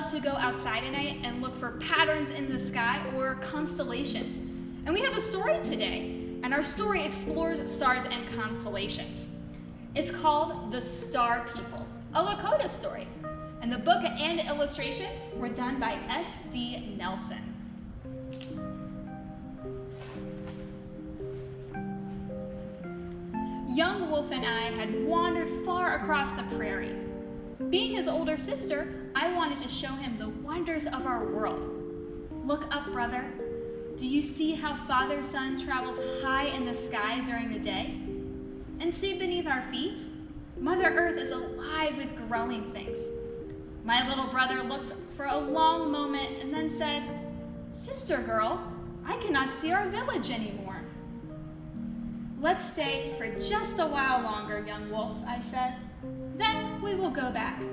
love to go outside at night and look for patterns in the sky or constellations. And we have a story today, and our story explores stars and constellations. It's called The Star People, a Lakota story. And the book and illustrations were done by S.D. Nelson. Young Wolf and I had wandered far across the prairie. Being his older sister, I wanted to show him the wonders of our world. Look up, brother. Do you see how Father Sun travels high in the sky during the day? And see beneath our feet? Mother Earth is alive with growing things. My little brother looked for a long moment and then said, "Sister girl, I cannot see our village anymore." "Let's stay for just a while longer, young wolf," I said. "Then we will go back."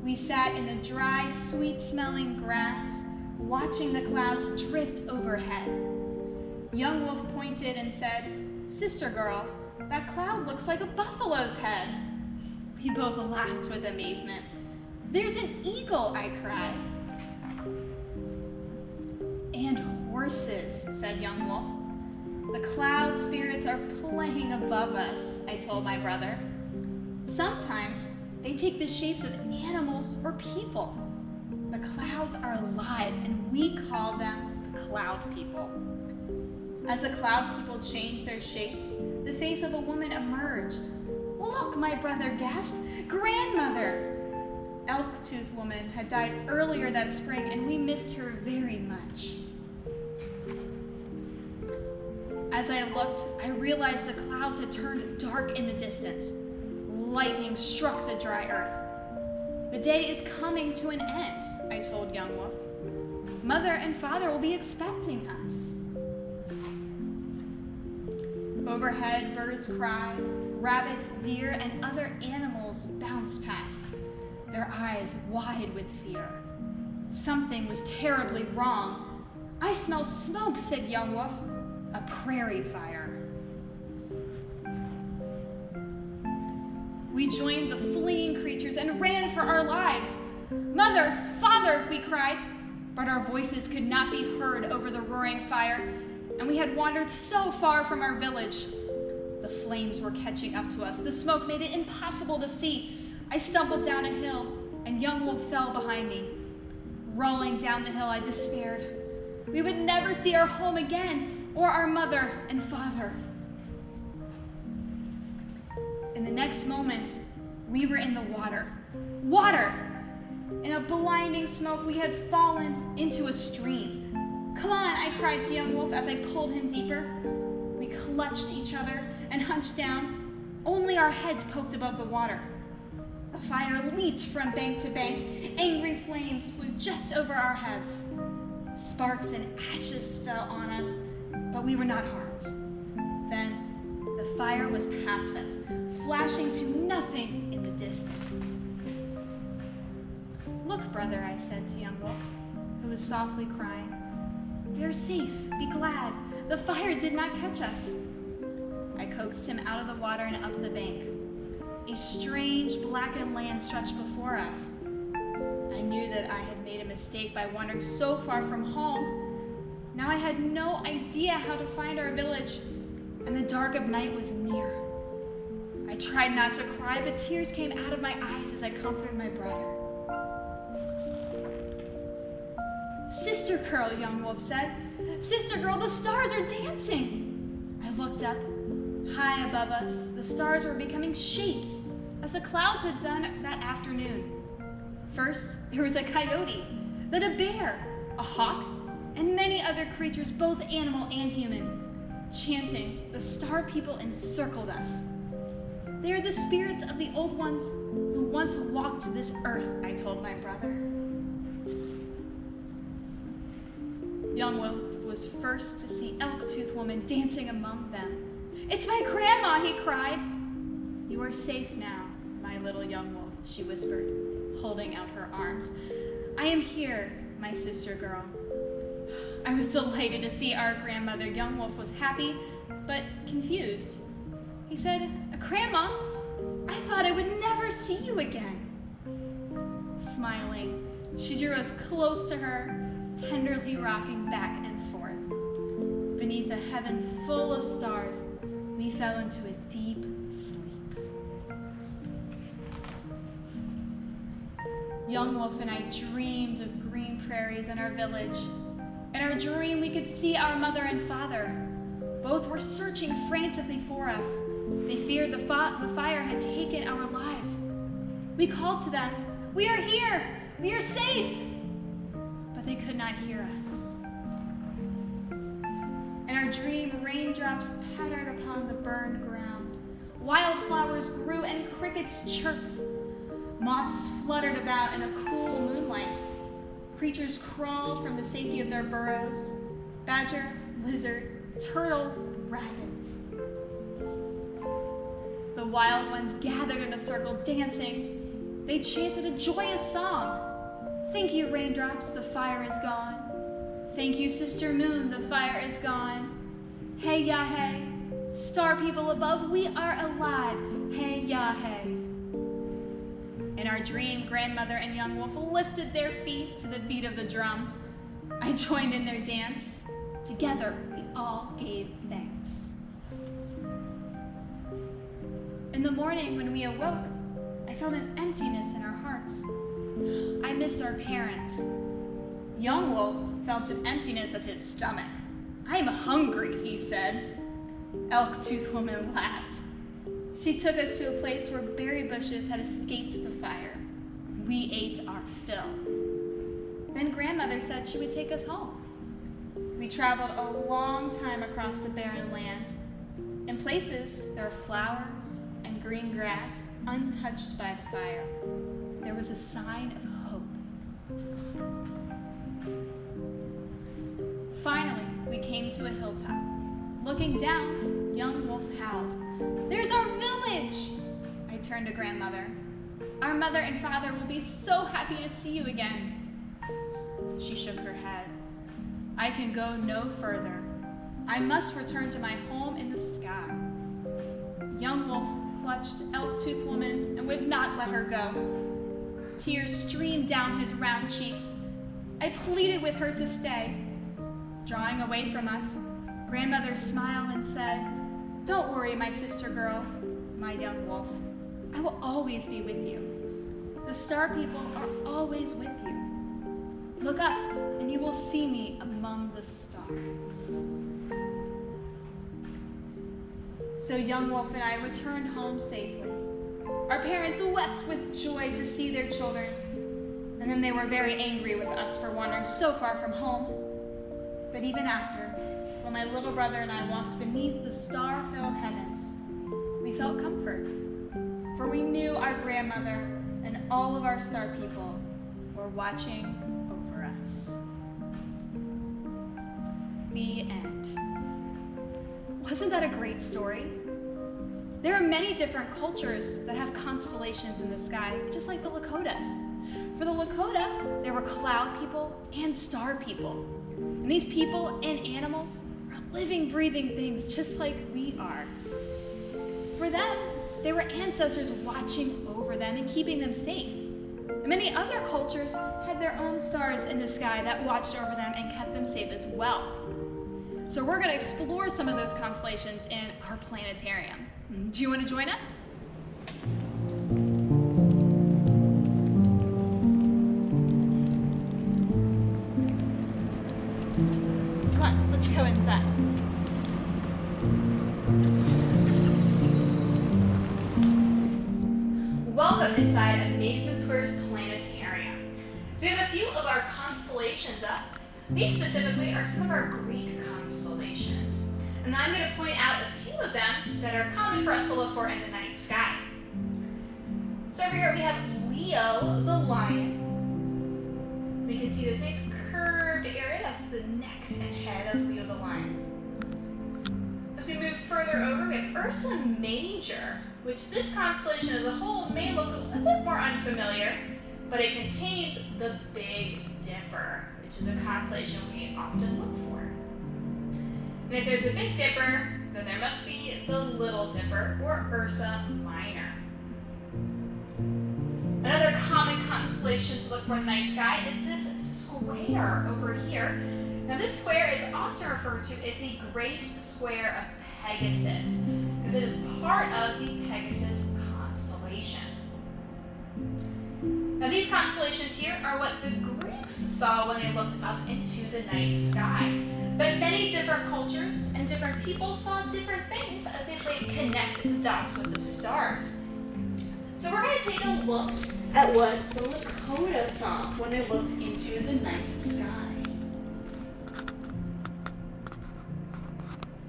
We sat in the dry, sweet-smelling grass, watching the clouds drift overhead. Young Wolf pointed and said, "Sister girl, that cloud looks like a buffalo's head." We both laughed with amazement. "There's an eagle," I cried. "And horses," said Young Wolf. "The cloud spirits are playing above us," I told my brother. "Sometimes they take the shapes of animals or people. The clouds are alive, and we call them the Cloud People." As the Cloud People changed their shapes, the face of a woman emerged. "Look," my brother gasped, "grandmother!" Elk-Tooth Woman had died earlier that spring, and we missed her very much. As I looked, I realized the clouds had turned dark in the distance. Lightning struck the dry earth. "The day is coming to an end," I told Young Wolf. "Mother and Father will be expecting us." Overhead, birds cried, rabbits, deer, and other animals bounced past, their eyes wide with fear. Something was terribly wrong. "I smell smoke," said Young Wolf. "A prairie fire." We joined the fleeing creatures and ran for our lives. "Mother, Father," we cried, but our voices could not be heard over the roaring fire, and we had wandered so far from our village. The flames were catching up to us. The smoke made it impossible to see. I stumbled down a hill, and Young Wolf fell behind me. Rolling down the hill, I despaired. We would never see our home again, or our mother and father. In the next moment, we were in the water. Water! In a blinding smoke, we had fallen into a stream. "Come on," I cried to Young Wolf as I pulled him deeper. We clutched each other and hunched down. Only our heads poked above the water. The fire leaped from bank to bank. Angry flames flew just over our heads. Sparks and ashes fell on us, but we were not harmed. Then the fire was past us, flashing to nothing in the distance. "Look, brother," I said to Young Wolf, who was softly crying. "We are safe. Be glad. The fire did not catch us." I coaxed him out of the water and up the bank. A strange blackened land stretched before us. I knew that I had made a mistake by wandering so far from home. Now I had no idea how to find our village, and the dark of night was near. I tried not to cry, but tears came out of my eyes as I comforted my brother. "Sister girl," Young Wolf said. "Sister girl, the stars are dancing." I looked up. High above us, the stars were becoming shapes, as the clouds had done that afternoon. First, there was a coyote, then a bear, a hawk, and many other creatures, both animal and human. Chanting, the Star People encircled us. "They are the spirits of the old ones who once walked this earth," I told my brother. Young Wolf was first to see Elk-Tooth Woman dancing among them. "It's my grandma," he cried. "You are safe now, my little Young Wolf," she whispered, holding out her arms. "I am here, my sister girl." I was delighted to see our grandmother. Young Wolf was happy, but confused. He said, "Grandma, I thought I would never see you again." Smiling, She drew us close to her, tenderly rocking back and forth. Beneath a heaven full of stars, we fell into a deep sleep. Young Wolf and I dreamed of green prairies in our village. In our dream, we could see our mother and father. Both were searching frantically for us. They feared the fire had taken our lives. We called to them, "We are here! We are safe!" But they could not hear us. In our dream, raindrops pattered upon the burned ground. Wildflowers grew and crickets chirped. Moths fluttered about in a cool moonlight. Creatures crawled from the safety of their burrows. Badger, lizard, turtle, rabbit. The wild ones gathered in a circle, dancing. They chanted a joyous song. "Thank you, raindrops, the fire is gone. Thank you, sister moon, the fire is gone. Hey, ya, hey. Star people above, we are alive. Hey, ya, hey." In our dream, grandmother and young wolf lifted their feet to the beat of the drum. I joined in their dance. Together, we all gave thanks. In the morning, when we awoke, I felt an emptiness in our hearts. I missed our parents. Young Wolf felt an emptiness of his stomach. "I'm hungry," he said. Elk-Tooth Woman laughed. She took us to a place where berry bushes had escaped the fire. We ate our fill. Then grandmother said she would take us home. We traveled a long time across the barren land. In places, there were flowers and green grass untouched by the fire. There was a sign of hope. Finally, we came to a hilltop. Looking down, young Wolf howled. "There's our village!" I turned to grandmother. "Our mother and father will be so happy to see you again." She shook her head. "I can go no further. I must return to my home in the sky." Young Wolf clutched Elk-Tooth Woman and would not let her go. Tears streamed down his round cheeks. I pleaded with her to stay. Drawing away from us, grandmother smiled and said, "Don't worry, my sister girl, my young wolf. I will always be with you. The star people are always with you. Look up, and you will see me among the stars." So young Wolf and I returned home safely. Our parents wept with joy to see their children, and then they were very angry with us for wandering so far from home. But even after, when my little brother and I walked beneath the star-filled heavens, we felt comfort, for we knew our grandmother and all of our star people were watching over us. The end. Wasn't that a great story? There are many different cultures that have constellations in the sky, just like the Lakotas. For the Lakota, there were cloud people and star people. And these people and animals are living, breathing things just like we are. For them, they were ancestors watching over them and keeping them safe. And many other cultures had their own stars in the sky that watched over them and kept them safe as well. So we're going to explore some of those constellations in our planetarium. Do you want to join us? Come on, let's go inside. Welcome inside Amazement Square's planetarium. So we have a few of our constellations up. These specifically are some of our Greek constellations. And I'm going to point out a few of them that are common for us to look for in the night sky. So over here we have Leo the lion. We can see this nice curved area, that's the neck and head of Leo the lion. As we move further over, we have Ursa Major, which this constellation as a whole may look a bit more unfamiliar, but it contains the Big Dipper, which is a constellation we often look for. And if there's a Big Dipper, then there must be the Little Dipper, or Ursa Minor. Another common constellation to look for in the night sky is this square over here. Now this square is often referred to as the Great Square of Pegasus, because it is part of the Pegasus constellation. Now these constellations here are what the Greeks saw when they looked up into the night sky. But many different cultures and different people saw different things as they connect the dots with the stars. So we're going to take a look at what the Lakota saw when they looked into the night sky.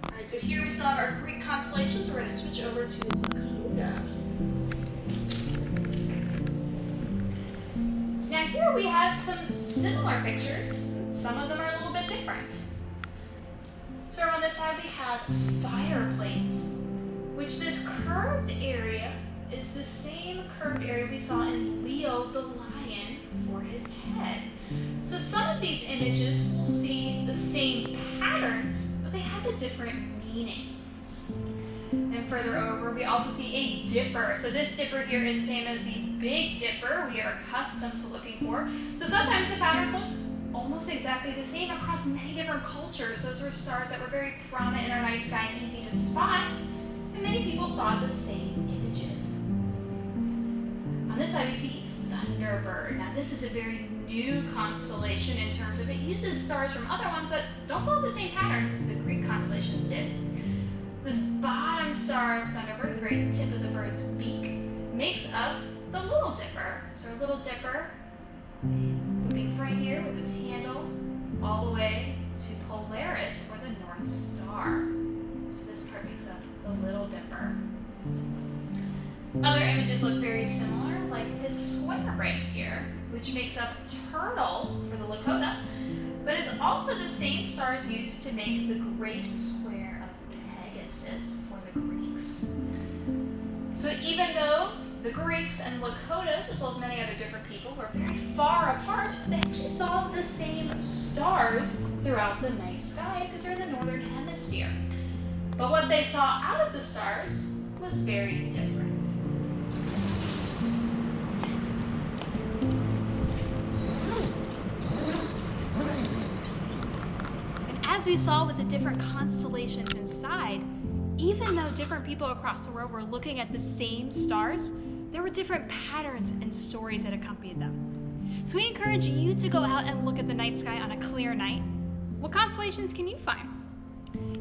Alright, so here we still have our Greek constellations. We're going to switch over to Lakota. Now here we have some similar pictures. Some of them are a little bit different. So on this side we have fireplace, which this curved area is the same curved area we saw in Leo the lion for his head. So some of these images will see the same patterns, but they have a different meaning. And further over, we also see a dipper. So this dipper here is the same as the Big Dipper we are accustomed to looking for. So sometimes the patterns look almost exactly the same across many different cultures. Those were stars that were very prominent in our night sky and easy to spot, and many people saw the same images. On this side we see Thunderbird. Now this is a very new constellation in terms of it uses stars from other ones that don't follow the same patterns as the Greek constellations did. This bottom star of Thunderbird, the very tip of the bird's beak, makes up the Little Dipper. So our Little Dipper moving right here with its handle all the way to Polaris, or the North Star. So this part makes up the Little Dipper. Other images look very similar, like this square right here, which makes up Turtle for the Lakota, but is also the same stars used to make the Great Square of Pegasus for the Greeks. So even though the Greeks and Lakotas, as well as many other different people, were very far apart, they actually saw the same stars throughout the night sky because they're in the northern hemisphere. But what they saw out of the stars was very different. And as we saw with the different constellations inside, even though different people across the world were looking at the same stars, there were different patterns and stories that accompanied them. So we encourage you to go out and look at the night sky on a clear night. What constellations can you find?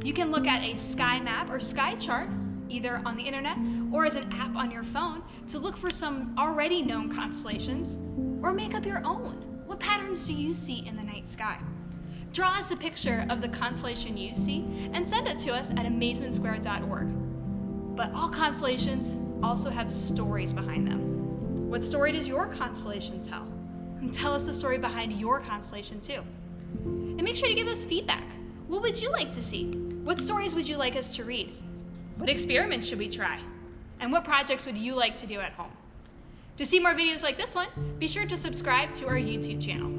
You can look at a sky map or sky chart, either on the internet or as an app on your phone, to look for some already known constellations, or make up your own. What patterns do you see in the night sky? Draw us a picture of the constellation you see and send it to us at amazementsquare.org. But all constellations also have stories behind them. What story does your constellation tell? And tell us the story behind your constellation too. And make sure to give us feedback. What would you like to see? What stories would you like us to read? What experiments should we try? And what projects would you like to do at home? To see more videos like this one, be sure to subscribe to our YouTube channel.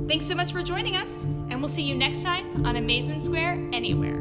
Thanks so much for joining us, and we'll see you next time on Amazement Square Anywhere.